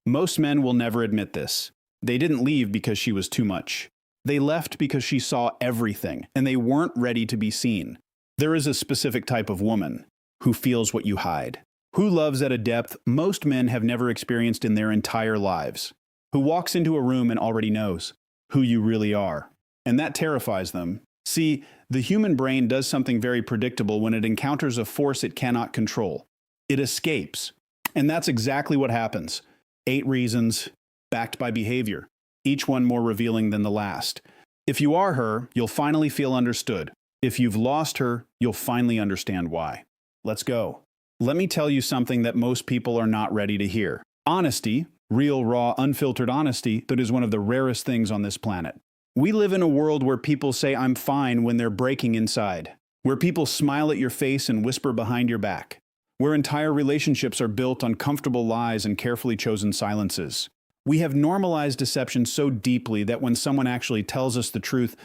Most men will never admit this. They didn't leave because she was too much. They left because she saw everything, and they weren't ready to be seen. There is a specific type of woman who feels what you hide, who loves at a depth most men have never experienced in their entire lives, who walks into a room and already knows who you really are. And that terrifies them. See, the human brain does something very predictable when it encounters a force it cannot control. It escapes. And that's exactly what happens. 8 reasons, backed by behavior, each one more revealing than the last. If you are her, you'll finally feel understood. If you've lost her, you'll finally understand why. Let's go. Let me tell you something that most people are not ready to hear. Honesty, real, raw, unfiltered honesty, that is one of the rarest things on this planet. We live in a world where people say I'm fine when they're breaking inside, where people smile at your face and whisper behind your back, where entire relationships are built on comfortable lies and carefully chosen silences. We have normalized deception so deeply that when someone actually tells us the truth,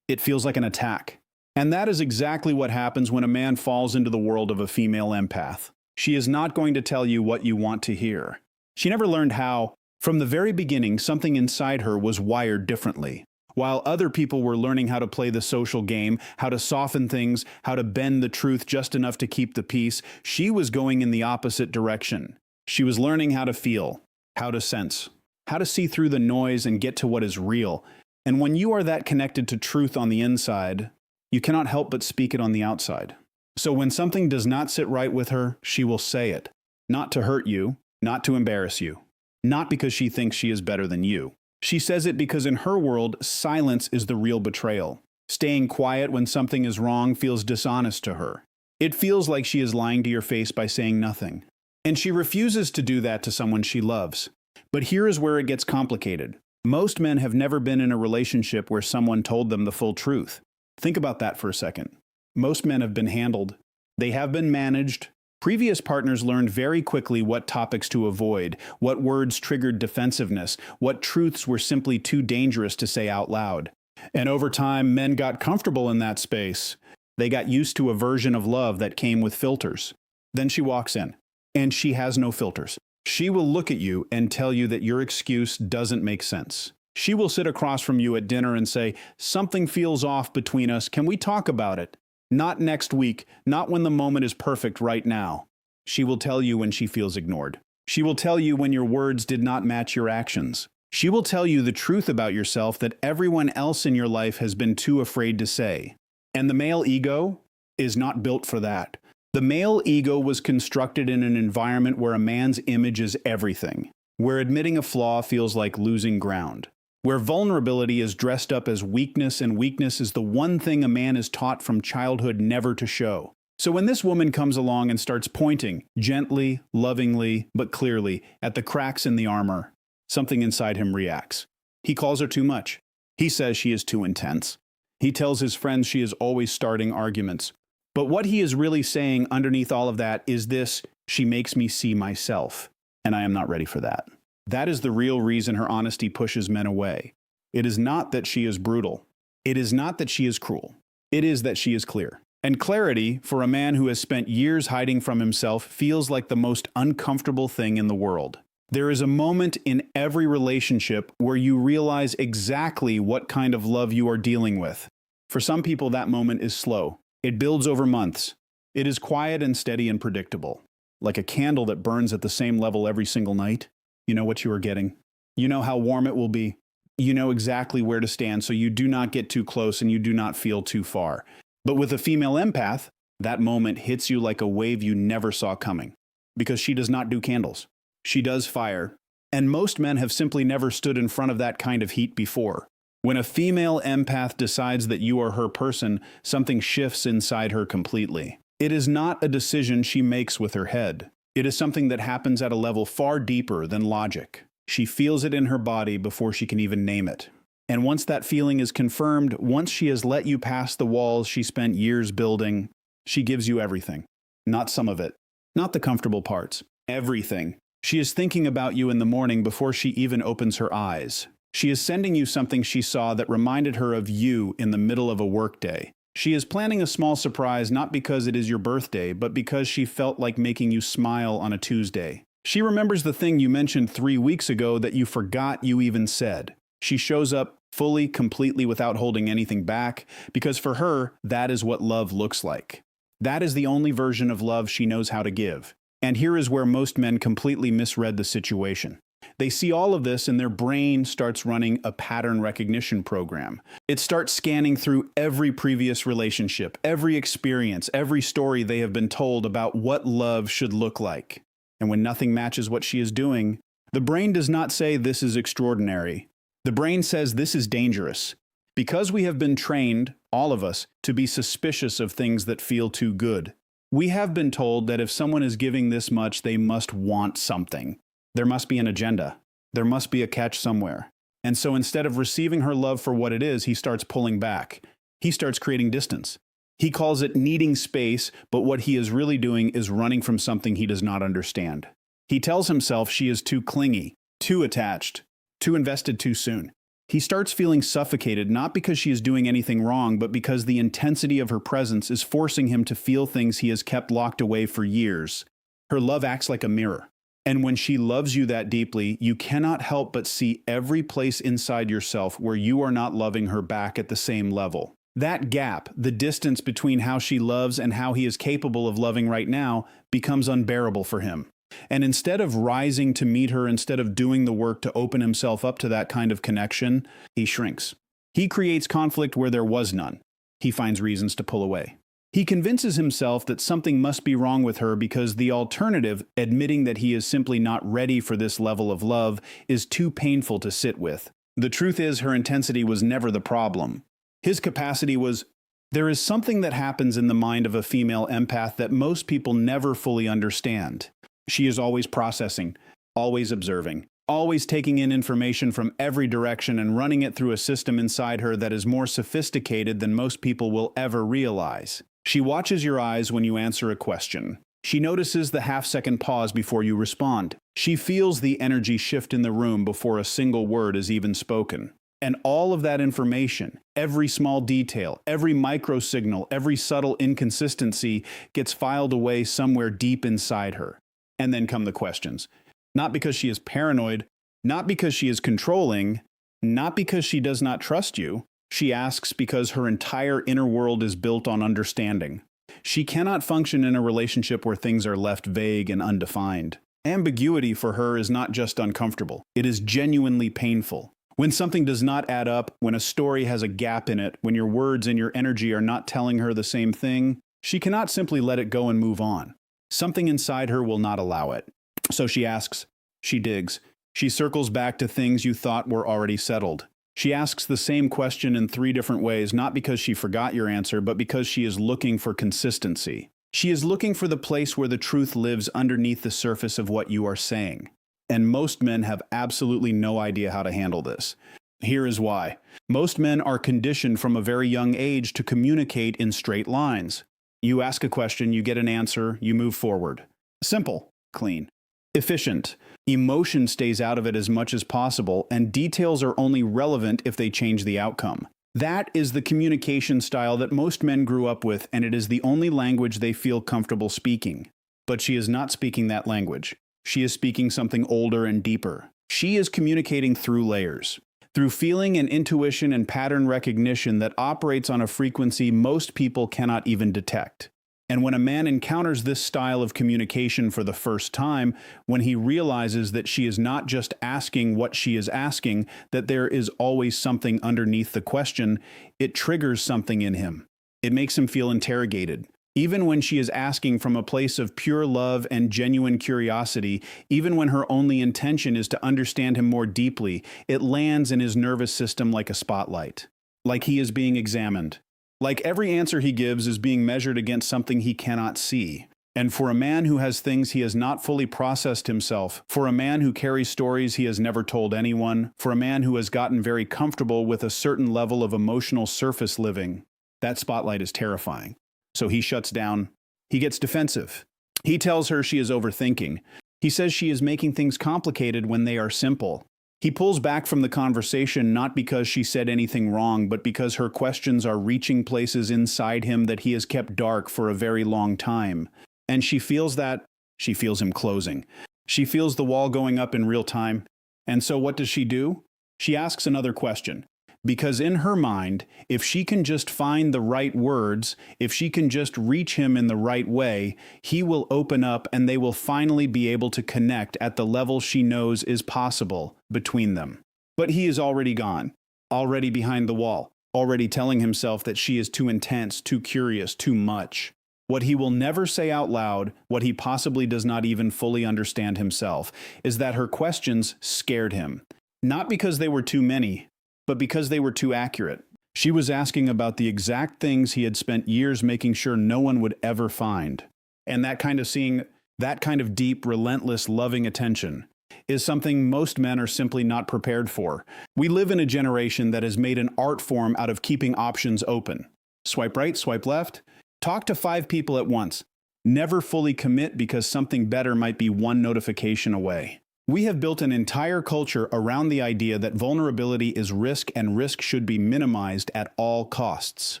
it feels like an attack. And that is exactly what happens when a man falls into the world of a female empath. She is not going to tell you what you want to hear. She never learned how, from the very beginning, something inside her was wired differently. While other people were learning how to play the social game, how to soften things, how to bend the truth just enough to keep the peace, she was going in the opposite direction. She was learning how to feel, how to sense, how to see through the noise and get to what is real. And when you are that connected to truth on the inside, you cannot help but speak it on the outside. So when something does not sit right with her, she will say it. Not to hurt you, not to embarrass you, not because she thinks she is better than you. She says it because in her world, silence is the real betrayal. Staying quiet when something is wrong feels dishonest to her. It feels like she is lying to your face by saying nothing. And she refuses to do that to someone she loves. But here is where it gets complicated. Most men have never been in a relationship where someone told them the full truth. Think about that for a second. Most men have been handled. They have been managed. Previous partners learned very quickly what topics to avoid, what words triggered defensiveness, what truths were simply too dangerous to say out loud. And over time, men got comfortable in that space. They got used to a version of love that came with filters. Then she walks in, and she has no filters. She will look at you and tell you that your excuse doesn't make sense. She will sit across from you at dinner and say, "Something feels off between us. Can we talk about it?" Not next week, not when the moment is perfect right now. She will tell you when she feels ignored. She will tell you when your words did not match your actions. She will tell you the truth about yourself that everyone else in your life has been too afraid to say. And the male ego is not built for that. The male ego was constructed in an environment where a man's image is everything, where admitting a flaw feels like losing ground, where vulnerability is dressed up as weakness, and weakness is the one thing a man is taught from childhood never to show. So when this woman comes along and starts pointing, gently, lovingly, but clearly, at the cracks in the armor, something inside him reacts. He calls her too much. He says she is too intense. He tells his friends she is always starting arguments. But what he is really saying underneath all of that is this: she makes me see myself, and I am not ready for that. That is the real reason her honesty pushes men away. It is not that she is brutal. It is not that she is cruel. It is that she is clear. And clarity, for a man who has spent years hiding from himself, feels like the most uncomfortable thing in the world. There is a moment in every relationship where you realize exactly what kind of love you are dealing with. For some people, that moment is slow. It builds over months. It is quiet and steady and predictable, like a candle that burns at the same level every single night. You know what you are getting. You know how warm it will be. You know exactly where to stand, so you do not get too close and you do not feel too far. But with a female empath, that moment hits you like a wave you never saw coming. Because she does not do candles. She does fire. And most men have simply never stood in front of that kind of heat before. When a female empath decides that you are her person, something shifts inside her completely. It is not a decision she makes with her head. It is something that happens at a level far deeper than logic. She feels it in her body before she can even name it. And once that feeling is confirmed, once she has let you pass the walls she spent years building, she gives you everything. Not some of it. Not the comfortable parts. Everything. She is thinking about you in the morning before she even opens her eyes. She is sending you something she saw that reminded her of you in the middle of a workday. She is planning a small surprise not because it is your birthday, but because she felt like making you smile on a Tuesday. She remembers the thing you mentioned 3 weeks ago that you forgot you even said. She shows up fully, completely without holding anything back, because for her, that is what love looks like. That is the only version of love she knows how to give. And here is where most men completely misread the situation. They see all of this and their brain starts running a pattern recognition program. It starts scanning through every previous relationship, every experience, every story they have been told about what love should look like. And when nothing matches what she is doing, the brain does not say this is extraordinary. The brain says this is dangerous. Because we have been trained, all of us, to be suspicious of things that feel too good. We have been told that if someone is giving this much, they must want something. There must be an agenda. There must be a catch somewhere. And so instead of receiving her love for what it is, he starts pulling back. He starts creating distance. He calls it needing space, but what he is really doing is running from something he does not understand. He tells himself she is too clingy, too attached, too invested too soon. He starts feeling suffocated, not because she is doing anything wrong, but because the intensity of her presence is forcing him to feel things he has kept locked away for years. Her love acts like a mirror. And when she loves you that deeply, you cannot help but see every place inside yourself where you are not loving her back at the same level. That gap, the distance between how she loves and how he is capable of loving right now, becomes unbearable for him. And instead of rising to meet her, instead of doing the work to open himself up to that kind of connection, he shrinks. He creates conflict where there was none. He finds reasons to pull away. He convinces himself that something must be wrong with her because the alternative, admitting that he is simply not ready for this level of love, is too painful to sit with. The truth is, her intensity was never the problem. His capacity was. There is something that happens in the mind of a female empath that most people never fully understand. She is always processing, always observing, always taking in information from every direction and running it through a system inside her that is more sophisticated than most people will ever realize. She watches your eyes when you answer a question. She notices the half-second pause before you respond. She feels the energy shift in the room before a single word is even spoken. And all of that information, every small detail, every micro signal, every subtle inconsistency gets filed away somewhere deep inside her. And then come the questions. Not because she is paranoid, not because she is controlling, not because she does not trust you. She asks because her entire inner world is built on understanding. She cannot function in a relationship where things are left vague and undefined. Ambiguity for her is not just uncomfortable. It is genuinely painful. When something does not add up, when a story has a gap in it, when your words and your energy are not telling her the same thing, she cannot simply let it go and move on. Something inside her will not allow it. So she asks, she digs, she circles back to things you thought were already settled. She asks the same question in 3 different ways, not because she forgot your answer, but because she is looking for consistency. She is looking for the place where the truth lives underneath the surface of what you are saying. And most men have absolutely no idea how to handle this. Here is why. Most men are conditioned from a very young age to communicate in straight lines. You ask a question, you get an answer, you move forward. Simple, clean, efficient. Emotion stays out of it as much as possible, and details are only relevant if they change the outcome. That is the communication style that most men grew up with, and it is the only language they feel comfortable speaking. But she is not speaking that language. She is speaking something older and deeper. She is communicating through layers, through feeling and intuition and pattern recognition that operates on a frequency most people cannot even detect. And when a man encounters this style of communication for the first time, when he realizes that she is not just asking what she is asking, that there is always something underneath the question, it triggers something in him. It makes him feel interrogated. Even when she is asking from a place of pure love and genuine curiosity, even when her only intention is to understand him more deeply, it lands in his nervous system like a spotlight, like he is being examined. Like every answer he gives is being measured against something he cannot see. And for a man who has things he has not fully processed himself, for a man who carries stories he has never told anyone, for a man who has gotten very comfortable with a certain level of emotional surface living, that spotlight is terrifying. So he shuts down. He gets defensive. He tells her she is overthinking. He says she is making things complicated when they are simple. He pulls back from the conversation not because she said anything wrong, but because her questions are reaching places inside him that he has kept dark for a very long time. And she feels him closing. She feels the wall going up in real time. And so what does she do? She asks another question. Because in her mind, if she can just find the right words, if she can just reach him in the right way, he will open up and they will finally be able to connect at the level she knows is possible between them. But he is already gone, already behind the wall, already telling himself that she is too intense, too curious, too much. What he will never say out loud, what he possibly does not even fully understand himself, is that her questions scared him. Not because they were too many, but because they were too accurate. She was asking about the exact things he had spent years making sure no one would ever find. And that kind of deep, relentless, loving attention is something most men are simply not prepared for. We live in a generation that has made an art form out of keeping options open. Swipe right, swipe left. Talk to 5 people at once. Never fully commit because something better might be one notification away. We have built an entire culture around the idea that vulnerability is risk and risk should be minimized at all costs.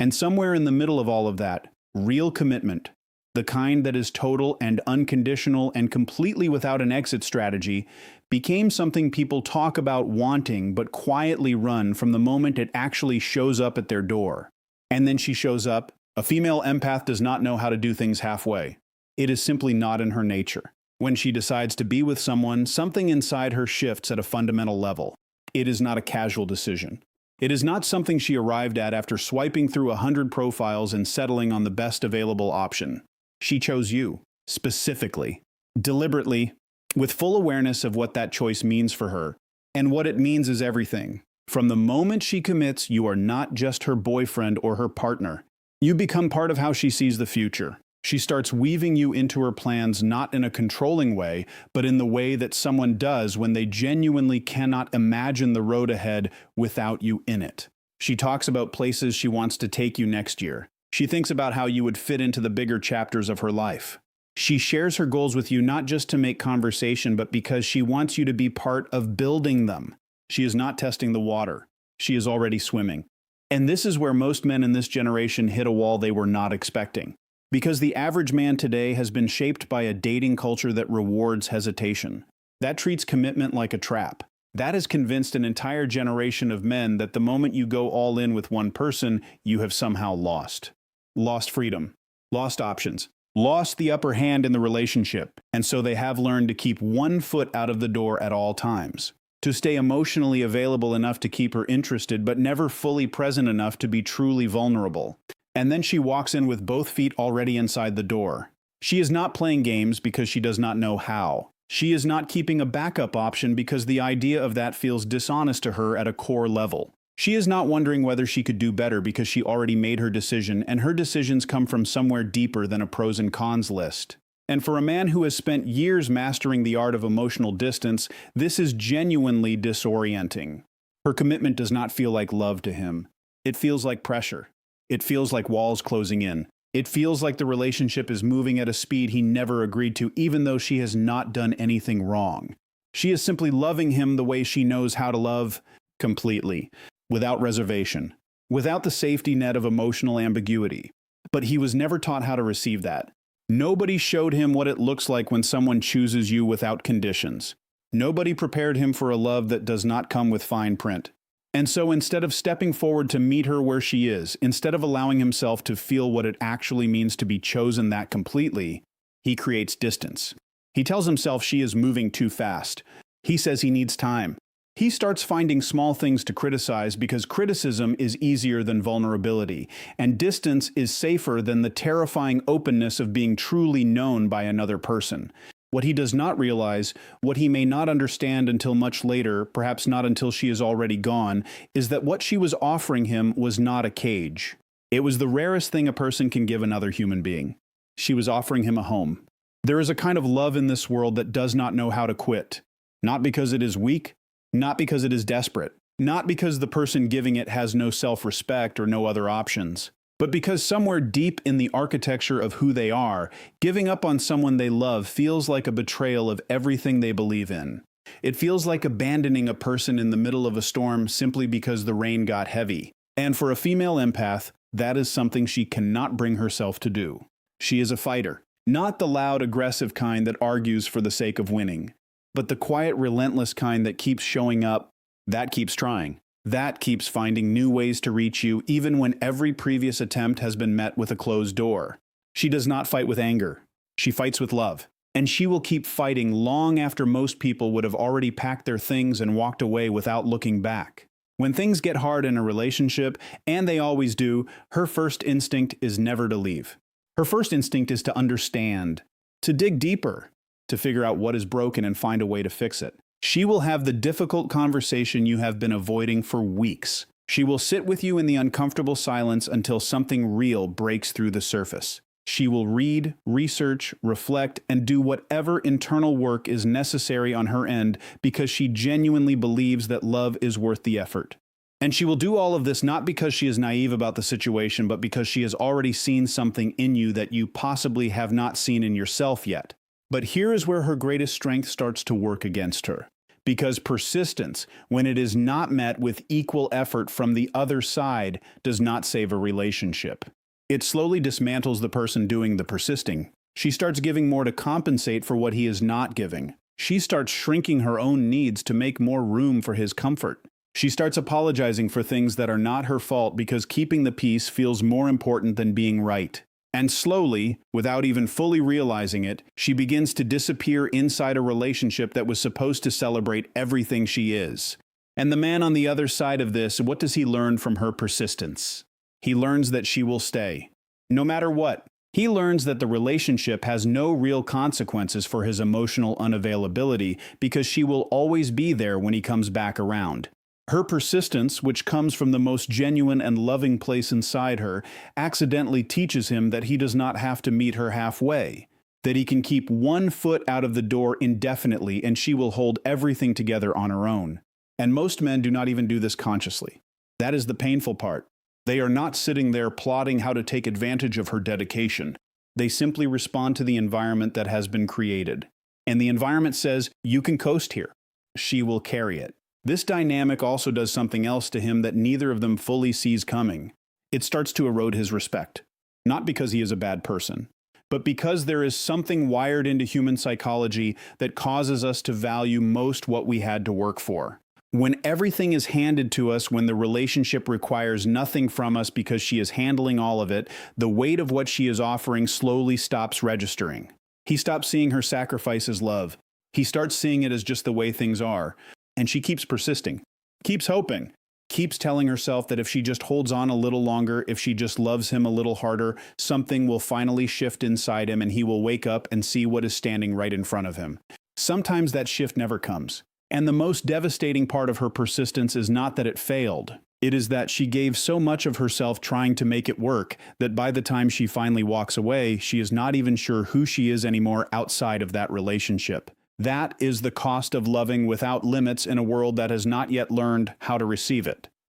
And somewhere in the middle of all of that, real commitment, the kind that is total and unconditional and completely without an exit strategy, became something people talk about wanting but quietly run from the moment it actually shows up at their door. And then she shows up. A female empath does not know how to do things halfway. It is simply not in her nature. When she decides to be with someone, something inside her shifts at a fundamental level. It is not a casual decision. It is not something she arrived at after swiping through 100 profiles and settling on the best available option. She chose you, specifically, deliberately, with full awareness of what that choice means for her. And what it means is everything. From the moment she commits, you are not just her boyfriend or her partner. You become part of how she sees the future. She starts weaving you into her plans not in a controlling way, but in the way that someone does when they genuinely cannot imagine the road ahead without you in it. She talks about places she wants to take you next year. She thinks about how you would fit into the bigger chapters of her life. She shares her goals with you not just to make conversation, but because she wants you to be part of building them. She is not testing the water. She is already swimming. And this is where most men in this generation hit a wall they were not expecting. Because the average man today has been shaped by a dating culture that rewards hesitation. That treats commitment like a trap. That has convinced an entire generation of men that the moment you go all in with one person, you have somehow lost. Lost freedom. Lost options. Lost the upper hand in the relationship. And so they have learned to keep one foot out of the door at all times. To stay emotionally available enough to keep her interested, but never fully present enough to be truly vulnerable. And then she walks in with both feet already inside the door. She is not playing games because she does not know how. She is not keeping a backup option because the idea of that feels dishonest to her at a core level. She is not wondering whether she could do better because she already made her decision, and her decisions come from somewhere deeper than a pros and cons list. And for a man who has spent years mastering the art of emotional distance, this is genuinely disorienting. Her commitment does not feel like love to him. It feels like pressure. It feels like walls closing in. It feels like the relationship is moving at a speed he never agreed to, even though she has not done anything wrong. She is simply loving him the way she knows how to love, completely, without reservation, without the safety net of emotional ambiguity. But he was never taught how to receive that. Nobody showed him what it looks like when someone chooses you without conditions. Nobody prepared him for a love that does not come with fine print. And so instead of stepping forward to meet her where she is, instead of allowing himself to feel what it actually means to be chosen that completely, he creates distance. He tells himself she is moving too fast. He says he needs time. He starts finding small things to criticize because criticism is easier than vulnerability, and distance is safer than the terrifying openness of being truly known by another person. What he does not realize, what he may not understand until much later, perhaps not until she is already gone, is that what she was offering him was not a cage. It was the rarest thing a person can give another human being. She was offering him a home. There is a kind of love in this world that does not know how to quit. Not because it is weak, not because it is desperate, not because the person giving it has no self-respect or no other options, but because somewhere deep in the architecture of who they are, giving up on someone they love feels like a betrayal of everything they believe in. It feels like abandoning a person in the middle of a storm simply because the rain got heavy. And for a female empath, that is something she cannot bring herself to do. She is a fighter. Not the loud, aggressive kind that argues for the sake of winning, but the quiet, relentless kind that keeps showing up, that keeps trying, that keeps finding new ways to reach you even when every previous attempt has been met with a closed door. She does not fight with anger. She fights with love. And she will keep fighting long after most people would have already packed their things and walked away without looking back. When things get hard in a relationship, and they always do, her first instinct is never to leave. Her first instinct is to understand, to dig deeper, to figure out what is broken and find a way to fix it. She will have the difficult conversation you have been avoiding for weeks. She will sit with you in the uncomfortable silence until something real breaks through the surface. She will read, research, reflect, and do whatever internal work is necessary on her end because she genuinely believes that love is worth the effort. And she will do all of this not because she is naive about the situation, but because she has already seen something in you that you possibly have not seen in yourself yet. But here is where her greatest strength starts to work against her. Because persistence, when it is not met with equal effort from the other side, does not save a relationship. It slowly dismantles the person doing the persisting. She starts giving more to compensate for what he is not giving. She starts shrinking her own needs to make more room for his comfort. She starts apologizing for things that are not her fault because keeping the peace feels more important than being right. And slowly, without even fully realizing it, she begins to disappear inside a relationship that was supposed to celebrate everything she is. And the man on the other side of this, what does he learn from her persistence? He learns that she will stay, no matter what. He learns that the relationship has no real consequences for his emotional unavailability because she will always be there when he comes back around. Her persistence, which comes from the most genuine and loving place inside her, accidentally teaches him that he does not have to meet her halfway, that he can keep one foot out of the door indefinitely and she will hold everything together on her own. And most men do not even do this consciously. That is the painful part. They are not sitting there plotting how to take advantage of her dedication. They simply respond to the environment that has been created. And the environment says, you can coast here. She will carry it. This dynamic also does something else to him that neither of them fully sees coming. It starts to erode his respect. Not because he is a bad person, but because there is something wired into human psychology that causes us to value most what we had to work for. When everything is handed to us, when the relationship requires nothing from us because she is handling all of it, the weight of what she is offering slowly stops registering. He stops seeing her sacrifice as love. He starts seeing it as just the way things are. And she keeps persisting, keeps hoping, keeps telling herself that if she just holds on a little longer, if she just loves him a little harder, something will finally shift inside him and he will wake up and see what is standing right in front of him. Sometimes that shift never comes. And the most devastating part of her persistence is not that it failed. It is that she gave so much of herself trying to make it work that by the time she finally walks away, she is not even sure who she is anymore outside of that relationship. That is the cost of loving without limits in a world that has not yet learned how to receive it.